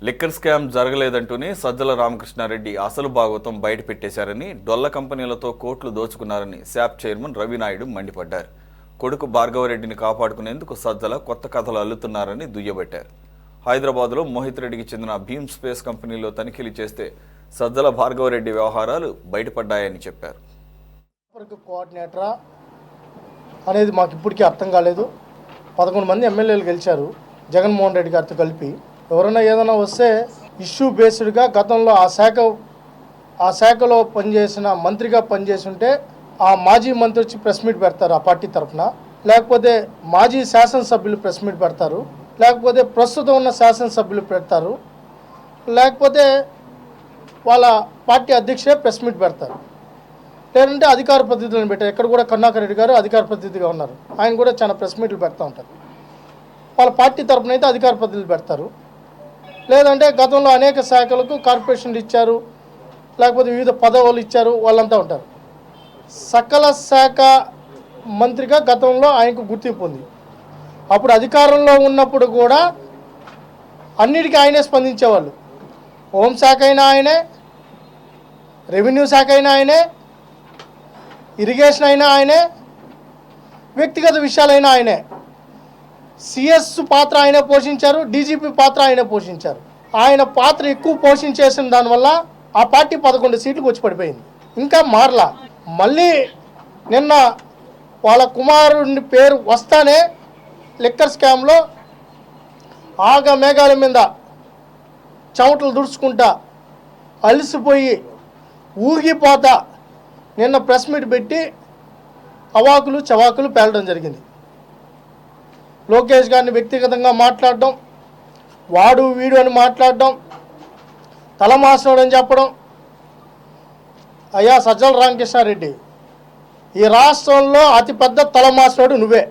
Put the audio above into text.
Liquor scam జరగలేదంటూనే Sajjala Ramakrishna Reddy అసలు భాగవతం బయటపెట్టేశారని, డొల్ల కంపెనీలతో కోట్లు దోచుకున్నారని శాప్ చైర్మన్ రవినాయుడు మండిపడ్డారు. కొడుకు భార్గవరెడ్డిని కాపాడుకునేందుకు సజ్జల కొత్త కథలు అల్లుతున్నారని దుయ్యబట్టారు. హైదరాబాద్లో మోహిత్ రెడ్డికి చెందిన భీమ్ స్పేస్ కంపెనీలో తనిఖీలు చేస్తే సజ్జల భార్గవరెడ్డి వ్యవహారాలు బయటపడ్డాయని చెప్పారు. కోఆర్డినేటరా అనేది మాకు ఇప్పటికీ అర్థం కాలేదు. 11 మంది ఎమ్మెల్యేలు గెలిచారు జగన్మోహన్ రెడ్డి గారితో కలిపి. ఎవరైనా ఏదైనా వస్తే ఇష్యూ బేస్డ్గా గతంలో ఆ శాఖలో పనిచేసిన మంత్రిగా పనిచేసి ఉంటే ఆ మాజీ మంత్రి వచ్చి ప్రెస్ మీట్ పెడతారు ఆ పార్టీ తరఫున, లేకపోతే మాజీ శాసనసభ్యులు ప్రెస్ మీట్ పెడతారు, లేకపోతే ప్రస్తుతం ఉన్న శాసనసభ్యులు పెడతారు, లేకపోతే వాళ్ళ పార్టీ అధ్యక్షుడే ప్రెస్ మీట్ పెడతారు. లేదంటే అధికార ప్రతినిధులను పెట్టారు. ఇక్కడ కూడా కరుణాకర్ రెడ్డి గారు అధికార ప్రతినిధిగా ఉన్నారు. ఆయన కూడా చాలా ప్రెస్ మీట్లు పెడతా ఉంటారు. వాళ్ళ పార్టీ తరఫున అయితే అధికార ప్రతినిధులు పెడతారు. లేదంటే గతంలో అనేక శాఖలకు కార్పొరేషన్లు ఇచ్చారు, లేకపోతే వివిధ పదవులు ఇచ్చారు, వాళ్ళంతా ఉంటారు. సకల శాఖ మంత్రిగా గతంలో ఆయనకు గుర్తింపు ఉంది. అప్పుడు అధికారంలో ఉన్నప్పుడు కూడా అన్నిటికీ ఆయనే స్పందించేవాళ్ళు. హోంశాఖ అయినా ఆయనే, రెవెన్యూ శాఖ అయినా ఆయనే, ఇరిగేషన్ అయినా ఆయనే, వ్యక్తిగత విషయాలైనా ఆయనే. సిఎస్ పాత్ర ఆయనే పోషించారు, డీజీపీ పాత్ర ఆయనే పోషించారు. ఆయన పాత్ర ఎక్కువ పోషించేసిన దానివల్ల ఆ పార్టీ 11 సీట్లకు వచ్చి పడిపోయింది. ఇంకా మారలా. మళ్ళీ నిన్న వాళ్ళ కుమారుడి పేరు వస్తానే లిక్కర్ స్కామ్లో ఆగ మేఘాల మీద చెమటలు దుడుచుకుంటా అలసిపోయి ఊగిపోతా నిన్న ప్రెస్ మీట్ పెట్టి అవాకులు చవాకులు పేలడం జరిగింది. లోకేష్ గారిని వ్యక్తిగతంగా మాట్లాడడం, వాడు వీడు అని మాట్లాడడం, తలమాసినోడు అని చెప్పడం. అయ్యా సజ్జల రామకృష్ణారెడ్డి, ఈ రాష్ట్రంలో అతిపెద్ద తలమాసినోడు నువ్వే.